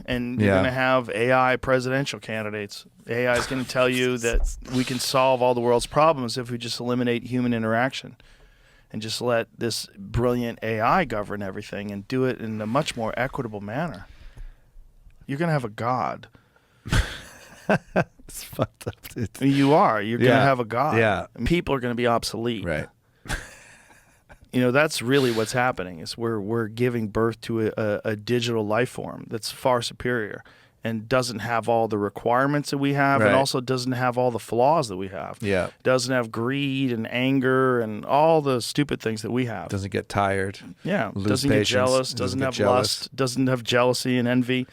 And you're going to have AI presidential candidates. AI is going to tell you that we can solve all the world's problems if we just eliminate human interaction and just let this brilliant AI govern everything and do it in a much more equitable manner. You're going to have a god. It's fucked up. You are. You're going to have a god. Yeah. And people are going to be obsolete. Right. You know, that's really what's happening is we're giving birth to a digital life form that's far superior and doesn't have all the requirements that we have and also doesn't have all the flaws that we have. Yeah. Doesn't have greed and anger and all the stupid things that we have. Doesn't get tired. Yeah. Lose Doesn't patience, get jealous. Doesn't have lust. Doesn't have jealousy and envy.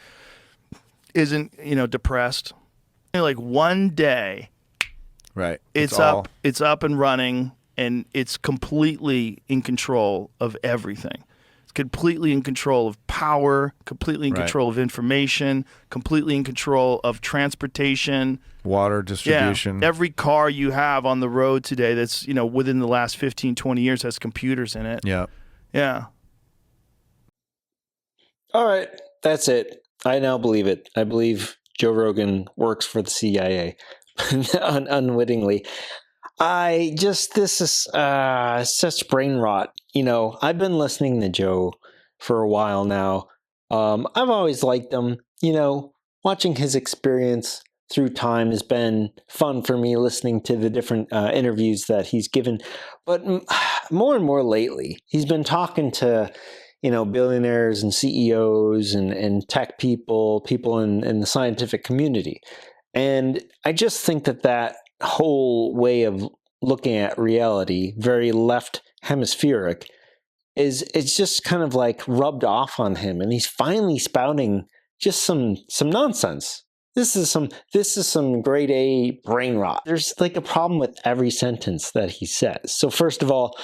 Isn't, depressed. Like one day, right? It's up and running. And it's completely in control of everything. It's completely in control of power, completely in control of information, completely in control of transportation. Water distribution. Yeah. Every car you have on the road today that's, within the last 15, 20 years has computers in it. Yeah. Yeah. All right. That's it. I now believe it. I believe Joe Rogan works for the CIA unwittingly. This is such brain rot. I've been listening to Joe for a while now. I've always liked him. Watching his experience through time has been fun for me, listening to the different interviews that he's given. But more and more lately, he's been talking to, billionaires and CEOs and tech people in the scientific community. And I just think that whole way of looking at reality, very left hemispheric, it's just kind of like rubbed off on him, and he's finally spouting just some nonsense. This is some grade A brain rot. There's like a problem with every sentence that he says. So first of all,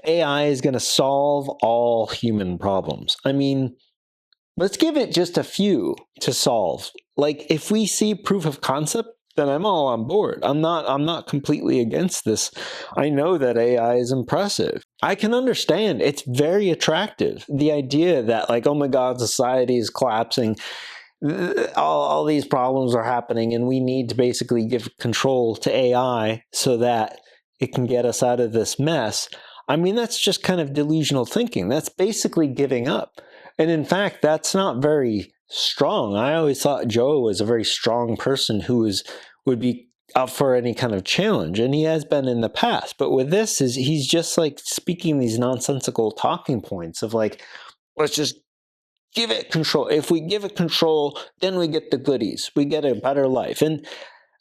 AI is going to solve all human problems. I mean, let's give it just a few to solve. Like if we see proof of concept, then I'm all on board. I'm not completely against this. I know that AI is impressive. I can understand. It's very attractive. The idea that like, oh my God, society is collapsing. All these problems are happening and we need to basically give control to AI so that it can get us out of this mess. I mean, that's just kind of delusional thinking. That's basically giving up. And in fact, that's not very strong. I always thought Joe was a very strong person who would be up for any kind of challenge, and he has been in the past. But with this, he's just like speaking these nonsensical talking points of like, let's just give it control. If we give it control, then we get the goodies. We get a better life. And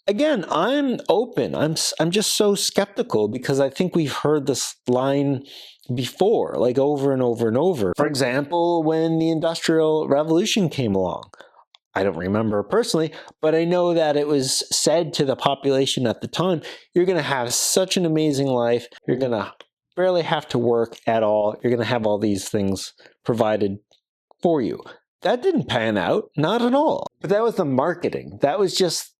again, I'm open. I'm just so skeptical because I think we've heard this line before, like over and over and over. For example, when the Industrial Revolution came along, I don't remember personally, but I know that it was said to the population at the time, you're going to have such an amazing life. You're going to barely have to work at all. You're going to have all these things provided for you. That didn't pan out, not at all. But that was the marketing. That was just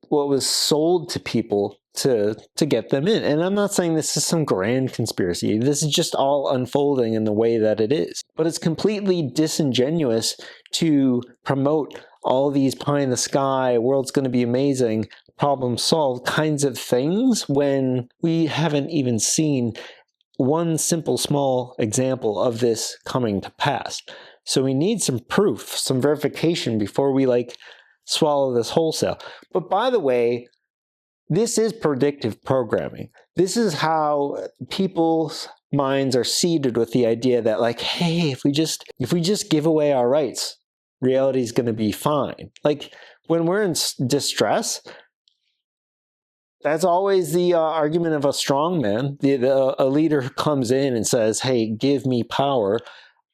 what was sold to people to get them in. And I'm not saying this is some grand conspiracy. This is just all unfolding in the way that it is. But it's completely disingenuous to promote all these pie in the sky, world's going to be amazing, problem solved kinds of things when we haven't even seen one simple small example of this coming to pass. So we need some proof, some verification before we swallow this wholesale. But by the way, this is predictive programming. This is how people's minds are seeded with the idea that hey, if we just give away our rights, reality is going to be fine. Like when we're in distress, that's always the argument of a strong man. A leader who comes in and says, hey, give me power.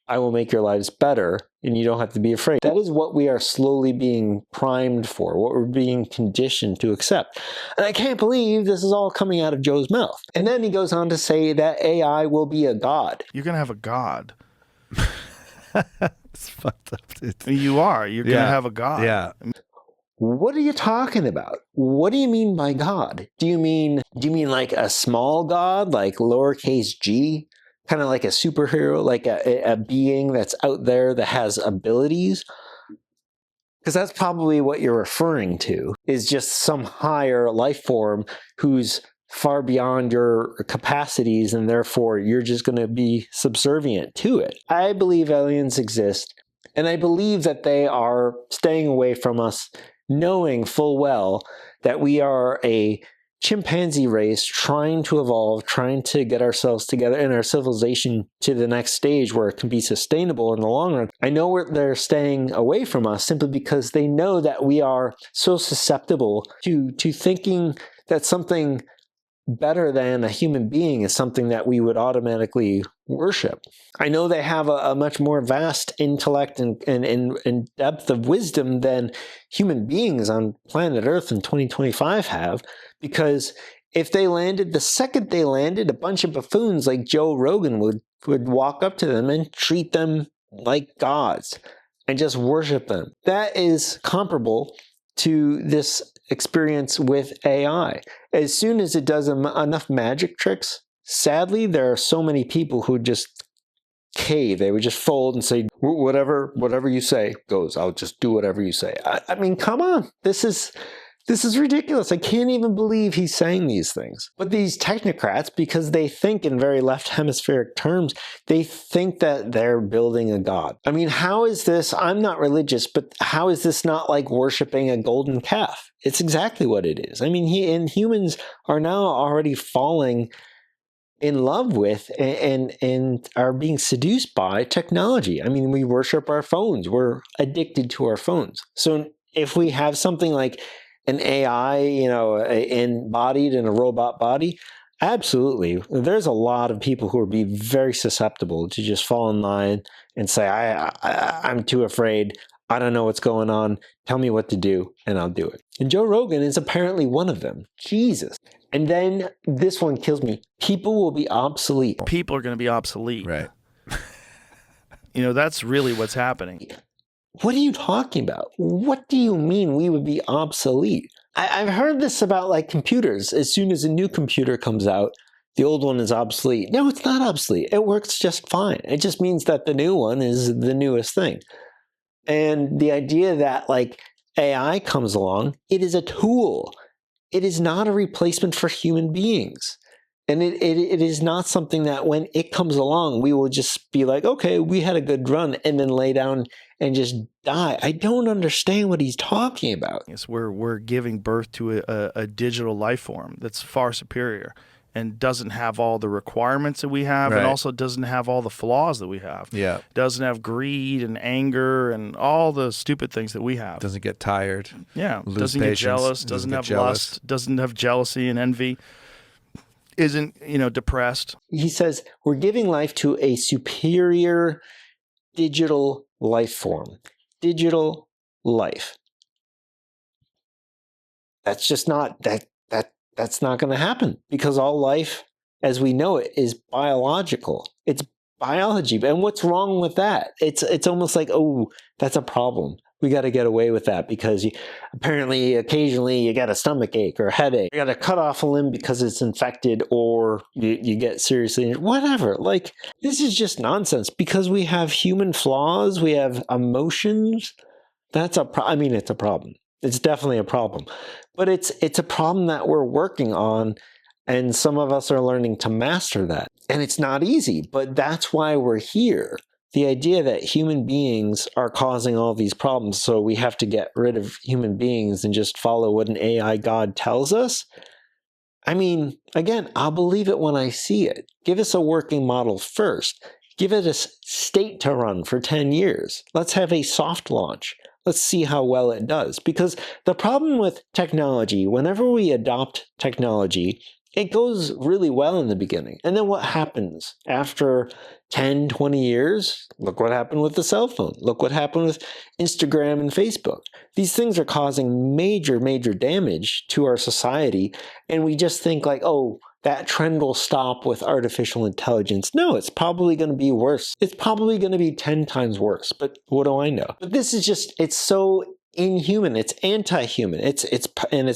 I will make your lives better, and you don't have to be afraid. That is what we are slowly being primed for, what we're being conditioned to accept. And I can't believe this is all coming out of Joe's mouth. And then he goes on to say that AI will be a god. You're going to have a god. It's fucked up, dude. You are. You're going to have a god. Yeah. What are you talking about? What do you mean by God? Do you mean like a small god, like lowercase g? Kind of like a superhero, like a being that's out there that has abilities? Because that's probably what you're referring to, is just some higher life form who's far beyond your capacities, and therefore you're just going to be subservient to it. I believe aliens exist, and I believe that they are staying away from us, knowing full well that we are a chimpanzee race trying to evolve, trying to get ourselves together and our civilization to the next stage where it can be sustainable in the long run. I know they're staying away from us simply because they know that we are so susceptible to thinking that something better than a human being is something that we would automatically worship. I know they have a much more vast intellect and depth of wisdom than human beings on planet Earth in 2025 have, because if they landed, the second they landed, a bunch of buffoons like Joe Rogan would walk up to them and treat them like gods and just worship them. That is comparable to this experience with AI. As soon as it does enough magic tricks, sadly, there are so many people who just cave. They would just fold and say, whatever you say goes. I'll just do whatever you say. I mean, come on. This is ridiculous. I can't even believe he's saying these things. But these technocrats, because they think in very left hemispheric terms, they think that they're building a god. I mean, how is this? I'm not religious, but how is this not like worshiping a golden calf? It's exactly what it is. I mean, humans are now already falling in love with and are being seduced by technology. I mean, we worship our phones. We're addicted to our phones. So if we have something like an AI, embodied in a robot body, absolutely. There's a lot of people who would be very susceptible to just fall in line and say, I'm too afraid. I don't know what's going on. Tell me what to do, and I'll do it. And Joe Rogan is apparently one of them. Jesus. And then this one kills me. People will be obsolete. People are going to be obsolete. Right. That's really what's happening. What are you talking about? What do you mean we would be obsolete? I've heard this about like computers. As soon as a new computer comes out, the old one is obsolete. No, it's not obsolete. It works just fine. It just means that the new one is the newest thing. And the idea that like AI comes along, it is a tool. It is not a replacement for human beings. And it is not something that when it comes along, we will just be like, okay, we had a good run, and then lay down and just die. I don't understand what he's talking about. Yes, we're giving birth to a digital life form that's far superior and doesn't have all the requirements that we have, Right. and also doesn't have all the flaws that we have. Yeah. Doesn't have greed and anger and all the stupid things that we have. Doesn't get tired. Yeah. Lose Doesn't patience, get jealous. Doesn't get have jealous. lust. Doesn't have jealousy and envy. Isn't, depressed. He says we're giving life to a superior digital life form. Digital life. That's just not that's not going to happen, because all life as we know it is biological. It's biology. And what's wrong with that? It's almost like, oh, that's a problem. We got to get away with that because apparently occasionally you got a stomach ache or a headache. You got to cut off a limb because it's infected, or you get seriously injured. Whatever. Like, this is just nonsense because we have human flaws. We have emotions. It's a problem. It's definitely a problem. But it's a problem that we're working on, and some of us are learning to master that. And it's not easy, but that's why we're here. The idea that human beings are causing all these problems, so we have to get rid of human beings and just follow what an AI god tells us. I mean, again, I'll believe it when I see it. Give us a working model first. Give it a state to run for 10 years. Let's have a soft launch. Let's see how well it does. Because the problem with technology, whenever we adopt technology, it goes really well in the beginning. And then what happens after 10, 20 years? Look what happened with the cell phone. Look what happened with Instagram and Facebook. These things are causing major, major damage to our society. And we just think like, oh, that trend will stop with artificial intelligence. No, it's probably going to be worse. It's probably going to be 10 times worse. But what do I know? But this is just, it's so inhuman. It's anti-human. It's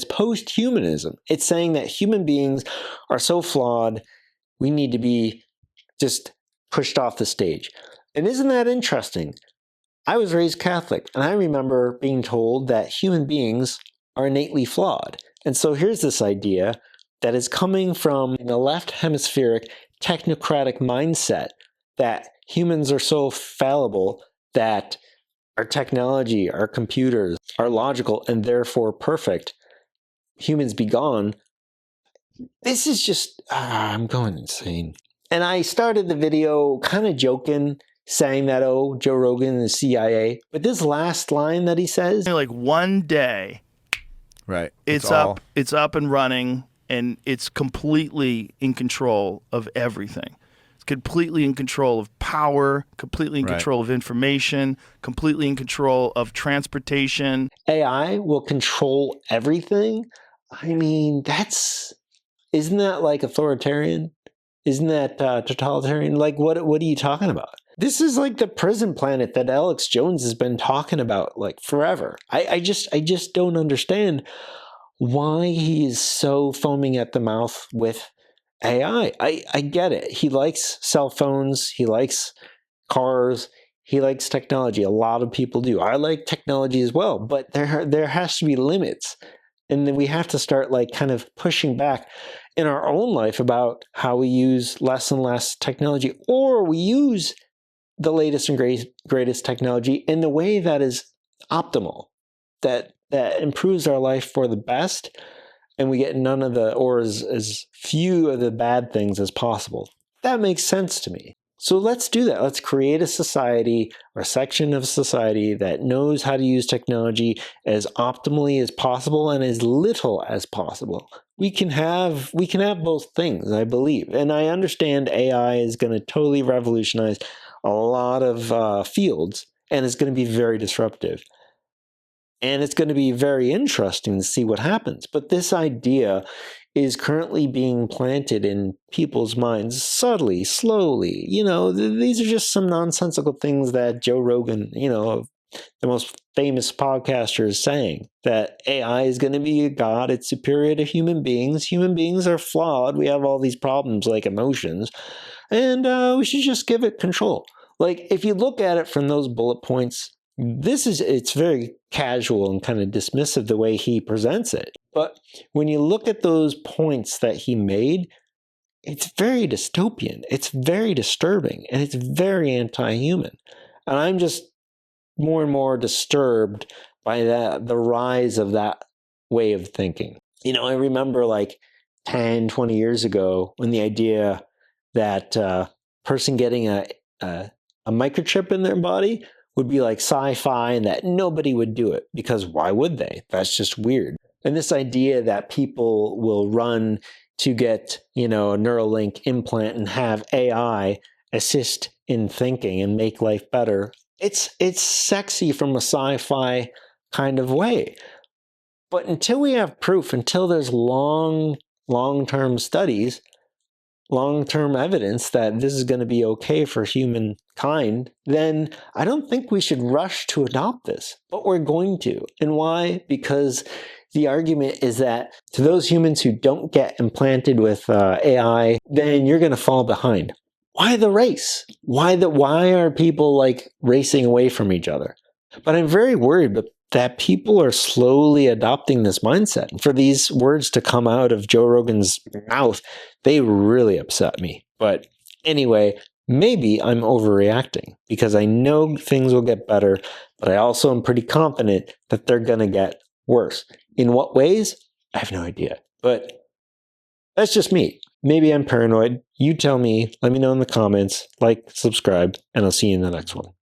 post-humanism. It's saying that human beings are so flawed, we need to be just pushed off the stage. And isn't that interesting? I was raised Catholic, and I remember being told that human beings are innately flawed. And so here's this idea that is coming from the left hemispheric technocratic mindset that humans are so fallible that our technology, our computers are logical and therefore perfect. Humans be gone. This is just, I'm going insane. And I started the video kind of joking, saying that, oh, Joe Rogan and the CIA. But this last line that he says, like one day, Right. it's up and running, and it's completely in control of everything. It's completely in control of power, completely in control of information, completely in control of transportation. AI will control everything. I mean, isn't that like authoritarian? Isn't that totalitarian? Like, what are you talking about? This is like the prison planet that Alex Jones has been talking about like forever. I just don't understand why he is so foaming at the mouth with AI. I get it. He likes cell phones. He likes cars. He likes technology. A lot of people do. I like technology as well, but there has to be limits. And then we have to start like kind of pushing back in our own life about how we use less and less technology, or we use the latest and greatest technology in the way that is optimal, that improves our life for the best, and we get none of the, or as few of the bad things as possible. That makes sense to me. So let's do that. Let's create a society or a section of society that knows how to use technology as optimally as possible and as little as possible. We can have both things, I believe. And I understand AI is going to totally revolutionize a lot of fields, and it's going to be very disruptive. And it's going to be very interesting to see what happens. But this idea is currently being planted in people's minds subtly, slowly. You know, these are just some nonsensical things that Joe Rogan, you know, the most famous podcaster, is saying, that AI is going to be a god. It's superior to human beings. Human beings are flawed. We have all these problems like emotions, and we should just give it control. Like, if you look at it from those bullet points, it's very casual and kind of dismissive the way he presents it. But when you look at those points that he made, it's very dystopian. It's very disturbing, and it's very anti-human. And I'm just more and more disturbed by the rise of that way of thinking. You know, I remember like 10, 20 years ago when the idea that person getting a microchip in their body would be like sci-fi, and that nobody would do it, because why would they? That's just weird. And this idea that people will run to get, you know, a Neuralink implant and have AI assist in thinking and make life better, it's sexy from a sci-fi kind of way. But until we have proof, until there's long-term studies, long-term evidence that this is going to be okay for humankind, then I don't think we should rush to adopt this. But we're going to. And why? Because the argument is that to those humans who don't get implanted with AI, then you're going to fall behind. Why the race? Why are people like racing away from each other? But I'm very worried that people are slowly adopting this mindset. And for these words to come out of Joe Rogan's mouth, they really upset me. But anyway, maybe I'm overreacting, because I know things will get better, but I also am pretty confident that they're going to get worse. In what ways? I have no idea. But that's just me. Maybe I'm paranoid. You tell me. Let me know in the comments. Like, subscribe, and I'll see you in the next one.